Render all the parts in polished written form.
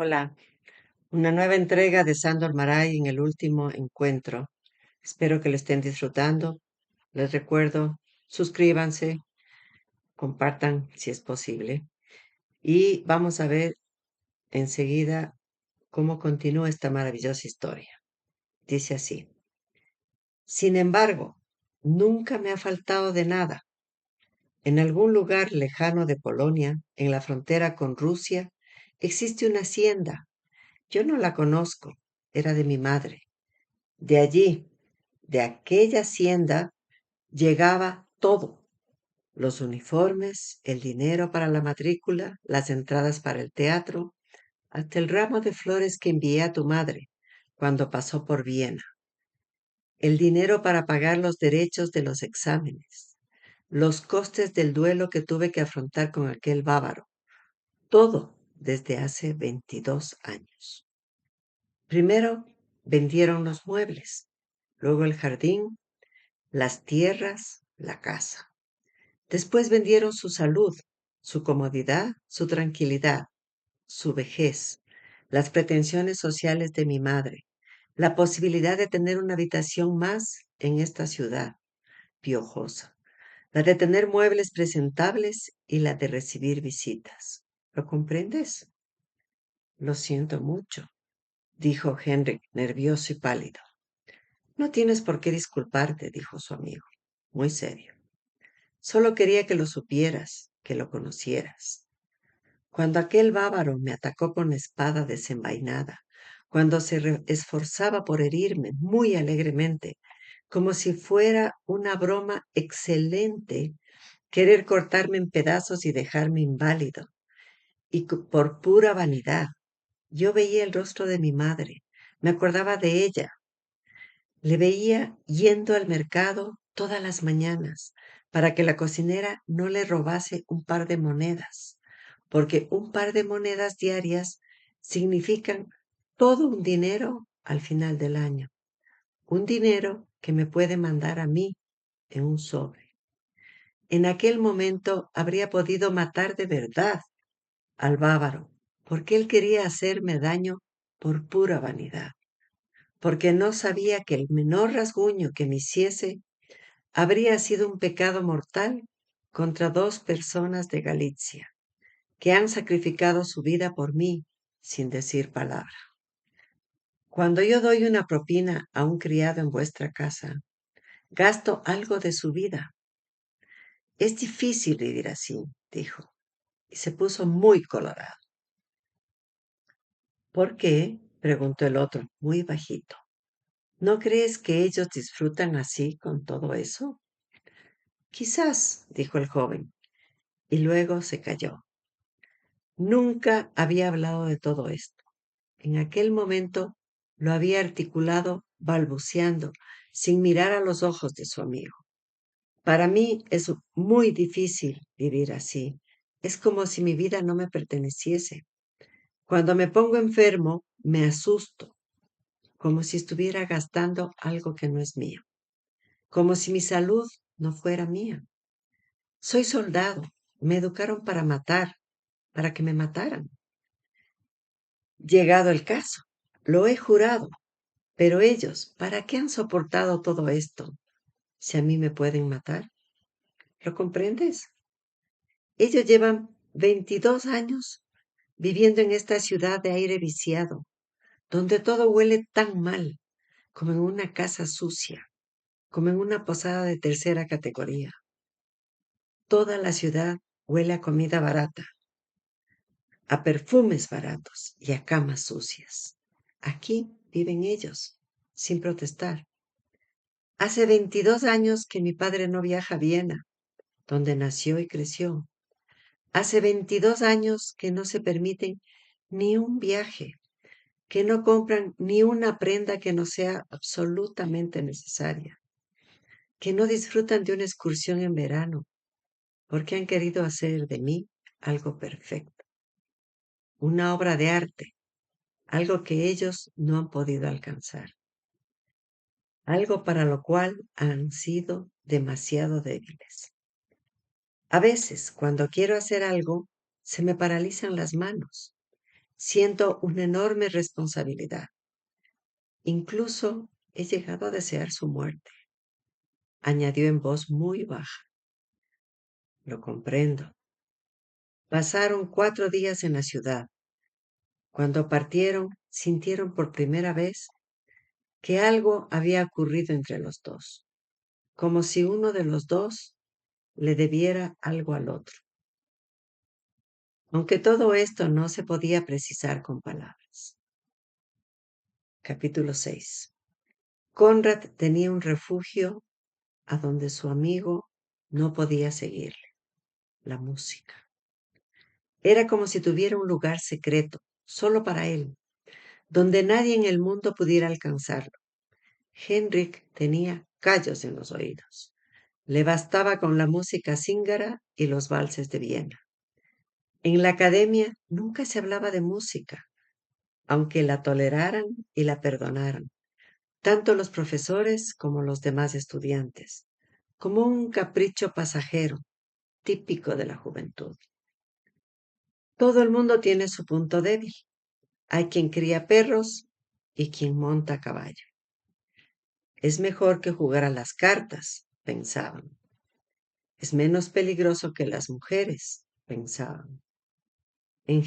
Hola, una nueva entrega de Sándor Márai en el último encuentro. Espero que lo estén disfrutando. Les recuerdo, suscríbanse, compartan si es posible. Y vamos a ver enseguida cómo continúa esta maravillosa historia. Dice así: sin embargo, nunca me ha faltado de nada. En algún lugar lejano de Polonia, en la frontera con Rusia, existe una hacienda. Yo no la conozco, era de mi madre. De allí, de aquella hacienda, llegaba todo: los uniformes, el dinero para la matrícula, las entradas para el teatro, hasta el ramo de flores que envié a tu madre cuando pasó por Viena, el dinero para pagar los derechos de los exámenes, los costes del duelo que tuve que afrontar con aquel bávaro, todo desde hace 22 años. Primero vendieron los muebles, luego el jardín, las tierras, la casa. Después vendieron su salud, su comodidad, su tranquilidad, su vejez, las pretensiones sociales de mi madre, la posibilidad de tener una habitación más en esta ciudad piojosa, la de tener muebles presentables y la de recibir visitas. ¿Lo comprendes? Lo siento mucho, dijo Henrik, nervioso y pálido. No tienes por qué disculparte, dijo su amigo, muy serio. Solo quería que lo supieras, que lo conocieras. Cuando aquel bávaro me atacó con la espada desenvainada, cuando se esforzaba por herirme muy alegremente, como si fuera una broma excelente, querer cortarme en pedazos y dejarme inválido, y por pura vanidad, yo veía el rostro de mi madre, me acordaba de ella, le veía yendo al mercado todas las mañanas para que la cocinera no le robase un par de monedas, porque un par de monedas diarias significan todo un dinero al final del año, un dinero que me puede mandar a mí en un sobre. En aquel momento habría podido matar de verdad al bávaro, porque él quería hacerme daño por pura vanidad, porque no sabía que el menor rasguño que me hiciese habría sido un pecado mortal contra dos personas de Galicia, que han sacrificado su vida por mí sin decir palabra. Cuando yo doy una propina a un criado en vuestra casa, gasto algo de su vida. Es difícil vivir así, dijo, y se puso muy colorado. ¿Por qué? Preguntó el otro, muy bajito. ¿No crees que ellos disfrutan así con todo eso? Quizás, dijo el joven, y luego se calló. Nunca había hablado de todo esto. En aquel momento lo había articulado balbuceando, sin mirar a los ojos de su amigo. Para mí es muy difícil vivir así. Es como si mi vida no me perteneciese. Cuando me pongo enfermo, me asusto, como si estuviera gastando algo que no es mío, como si mi salud no fuera mía. Soy soldado, me educaron para matar, para que me mataran. Llegado el caso, lo he jurado, pero ellos, ¿para qué han soportado todo esto si a mí me pueden matar? ¿Lo comprendes? Ellos llevan 22 años viviendo en esta ciudad de aire viciado, donde todo huele tan mal, como en una casa sucia, como en una posada de tercera categoría. Toda la ciudad huele a comida barata, a perfumes baratos y a camas sucias. Aquí viven ellos, sin protestar. Hace 22 años que mi padre no viaja a Viena, donde nació y creció. Hace 22 años que no se permiten ni un viaje, que no compran ni una prenda que no sea absolutamente necesaria, que no disfrutan de una excursión en verano, porque han querido hacer de mí algo perfecto, una obra de arte, algo que ellos no han podido alcanzar, algo para lo cual han sido demasiado débiles. A veces, cuando quiero hacer algo, se me paralizan las manos, Siento una enorme responsabilidad. Incluso he llegado a desear su muerte, añadió en voz muy baja. Lo comprendo. Pasaron 4 días en la ciudad. Cuando partieron, sintieron por primera vez que algo había ocurrido entre los dos, como si uno de los dos le debiera algo al otro. Aunque todo esto no se podía precisar con palabras. Capítulo 6. Conrad tenía un refugio a donde su amigo no podía seguirle, la música. Era como si tuviera un lugar secreto, solo para él, donde nadie en el mundo pudiera alcanzarlo. Henrik tenía callos en los oídos. Le bastaba con la música zíngara y los valses de Viena. En la academia nunca se hablaba de música, aunque la toleraran y la perdonaran, tanto los profesores como los demás estudiantes, como un capricho pasajero, típico de la juventud. Todo el mundo tiene su punto débil. Hay quien cría perros y quien monta a caballo. Es mejor que jugar a las cartas, pensaban. Es menos peligroso que las mujeres, pensaban. El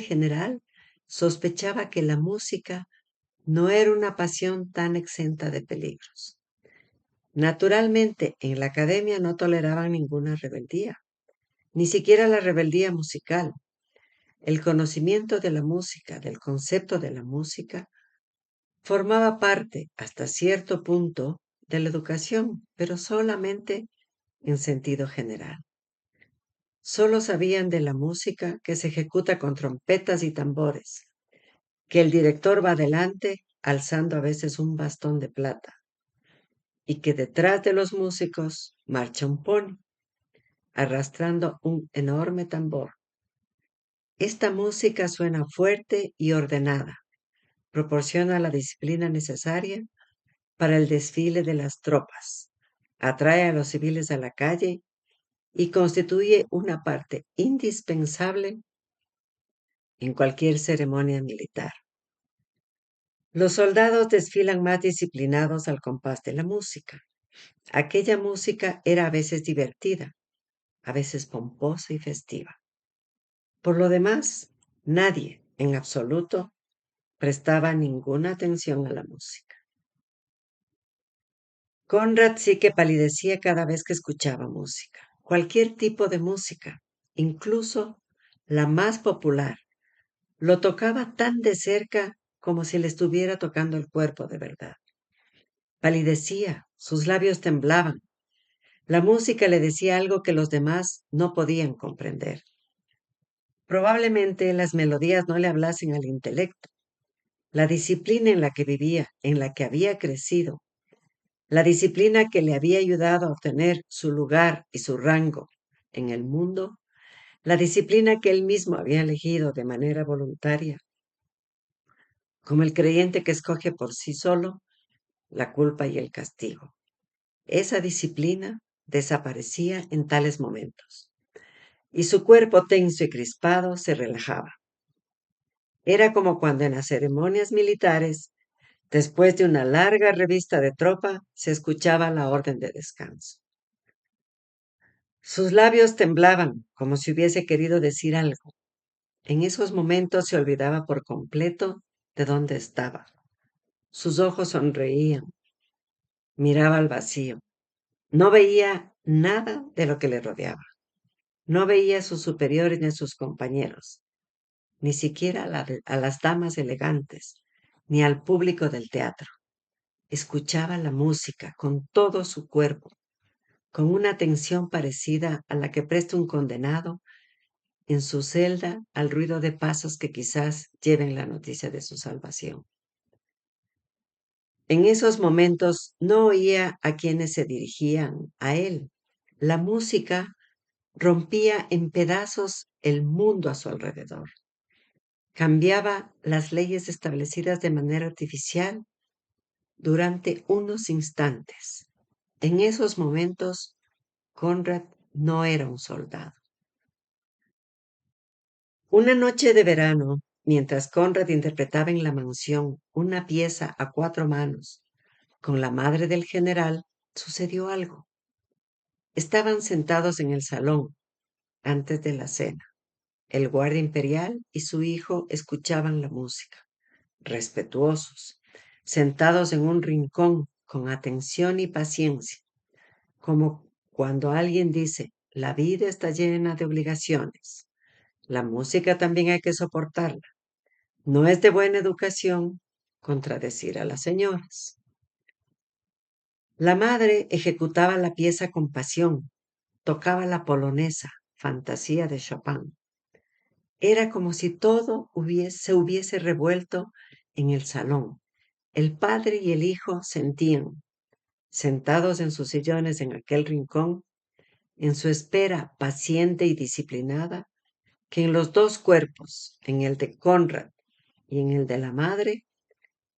general sospechaba que la música no era una pasión tan exenta de peligros. Naturalmente, en la academia no toleraban ninguna rebeldía, ni siquiera la rebeldía musical. El conocimiento de la música, del concepto de la música, formaba parte, hasta cierto punto, de la educación, pero solamente en sentido general. Solo sabían de la música que se ejecuta con trompetas y tambores, que el director va adelante alzando a veces un bastón de plata y que detrás de los músicos marcha un pony arrastrando un enorme tambor. Esta música suena fuerte y ordenada, proporciona la disciplina necesaria para el desfile de las tropas, atrae a los civiles a la calle y constituye una parte indispensable en cualquier ceremonia militar. Los soldados desfilan más disciplinados al compás de la música. Aquella música era a veces divertida, a veces pomposa y festiva. Por lo demás, nadie, en absoluto, prestaba ninguna atención a la música. Conrad sí que palidecía cada vez que escuchaba música, cualquier tipo de música, incluso la más popular. Lo tocaba tan de cerca como si le estuviera tocando el cuerpo de verdad. Palidecía, sus labios temblaban. La música le decía algo que los demás no podían comprender. Probablemente las melodías no le hablasen al intelecto. La disciplina en la que vivía, en la que había crecido, la disciplina que le había ayudado a obtener su lugar y su rango en el mundo, la disciplina que él mismo había elegido de manera voluntaria, como el creyente que escoge por sí solo la culpa y el castigo. Esa disciplina desaparecía en tales momentos y su cuerpo tenso y crispado se relajaba. Era como cuando en las ceremonias militares, después de una larga revista de tropa, se escuchaba la orden de descanso. Sus labios temblaban como si hubiese querido decir algo. En esos momentos se olvidaba por completo de dónde estaba. Sus ojos sonreían, miraba al vacío. No veía nada de lo que le rodeaba. No veía a sus superiores ni a sus compañeros, ni siquiera a las damas elegantes, ni al público del teatro. Escuchaba la música con todo su cuerpo, con una atención parecida a la que presta un condenado en su celda al ruido de pasos que quizás lleven la noticia de su salvación. En esos momentos no oía a quienes se dirigían a él. La música rompía en pedazos el mundo a su alrededor. Cambiaba las leyes establecidas de manera artificial durante unos instantes. En esos momentos, Conrad no era un soldado. Una noche de verano, mientras Conrad interpretaba en la mansión una pieza a cuatro manos con la madre del general, sucedió algo. Estaban sentados en el salón antes de la cena. El guardia imperial y su hijo escuchaban la música, respetuosos, sentados en un rincón con atención y paciencia, como cuando alguien dice, la vida está llena de obligaciones. La música también hay que soportarla. No es de buena educación contradecir a las señoras. La madre ejecutaba la pieza con pasión, tocaba la polonesa, fantasía de Chopin. Era como si todo se hubiese revuelto en el salón. El padre y el hijo sentían, sentados en sus sillones en aquel rincón, en su espera paciente y disciplinada, que en los dos cuerpos, en el de Conrad y en el de la madre,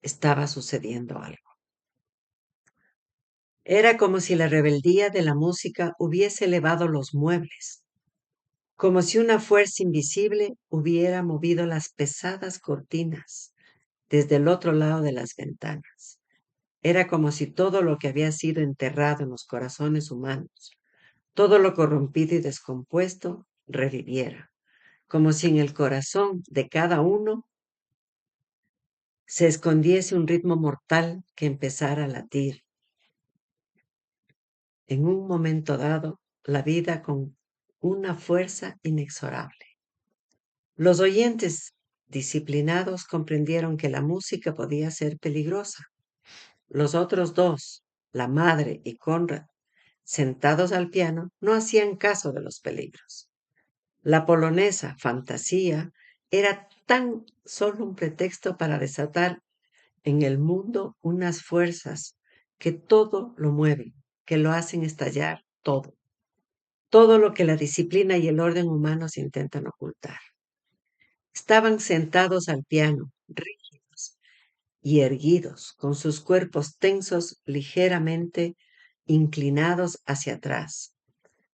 estaba sucediendo algo. Era como si la rebeldía de la música hubiese elevado los muebles, como si una fuerza invisible hubiera movido las pesadas cortinas desde el otro lado de las ventanas. Era como si todo lo que había sido enterrado en los corazones humanos, todo lo corrompido y descompuesto, reviviera, como si en el corazón de cada uno se escondiese un ritmo mortal que empezara a latir. En un momento dado, la vida con una fuerza inexorable. Los oyentes disciplinados comprendieron que la música podía ser peligrosa. Los otros dos, la madre y Conrad, sentados al piano, no hacían caso de los peligros. La polonesa, fantasía, era tan solo un pretexto para desatar en el mundo unas fuerzas que todo lo mueven, que lo hacen estallar todo, todo lo que la disciplina y el orden humanos intentan ocultar. Estaban sentados al piano, rígidos y erguidos, con sus cuerpos tensos ligeramente inclinados hacia atrás,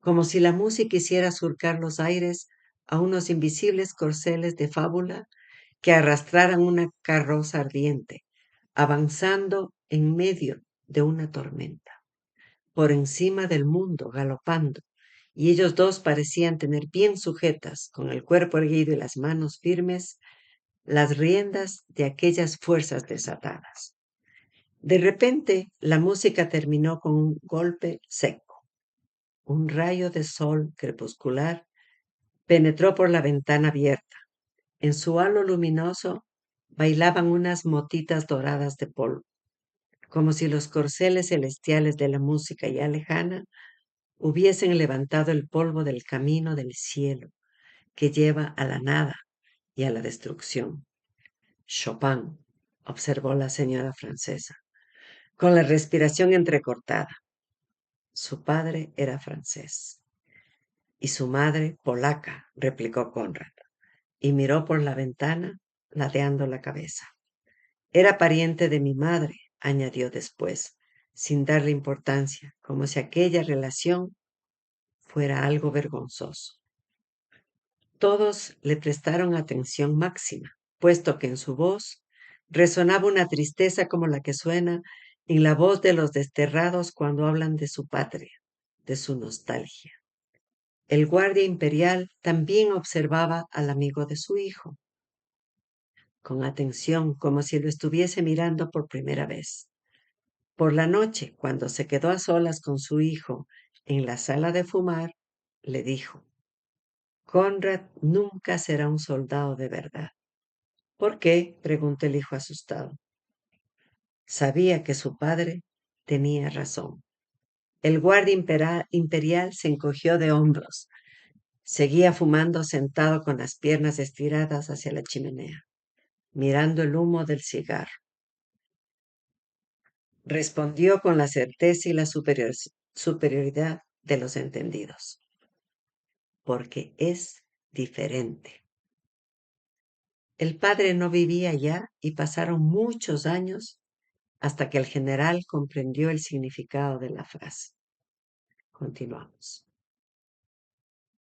como si la música hiciera surcar los aires a unos invisibles corceles de fábula que arrastraran una carroza ardiente, avanzando en medio de una tormenta, por encima del mundo, galopando, y ellos dos parecían tener bien sujetas, con el cuerpo erguido y las manos firmes, las riendas de aquellas fuerzas desatadas. De repente, la música terminó con un golpe seco. Un rayo de sol crepuscular penetró por la ventana abierta. En su halo luminoso bailaban unas motitas doradas de polvo, como si los corceles celestiales de la música ya lejana hubiesen levantado el polvo del camino del cielo que lleva a la nada y a la destrucción. Chopin, observó la señora francesa, con la respiración entrecortada. Su padre era francés y su madre polaca, replicó Conrad, y miró por la ventana, ladeando la cabeza. Era pariente de mi madre, añadió después, sin darle importancia, como si aquella relación fuera algo vergonzoso. Todos le prestaron atención máxima, puesto que en su voz resonaba una tristeza como la que suena en la voz de los desterrados cuando hablan de su patria, de su nostalgia. El guardia imperial también observaba al amigo de su hijo, con atención, como si lo estuviese mirando por primera vez. Por la noche, cuando se quedó a solas con su hijo en la sala de fumar, le dijo, Conrad nunca será un soldado de verdad. ¿Por qué? Preguntó el hijo asustado. Sabía que su padre tenía razón. El guardia imperial se encogió de hombros. Seguía fumando sentado con las piernas estiradas hacia la chimenea, mirando el humo del cigarro. Respondió con la certeza y la superioridad de los entendidos. Porque es diferente. El padre no vivía ya y pasaron muchos años hasta que el general comprendió el significado de la frase. Continuamos.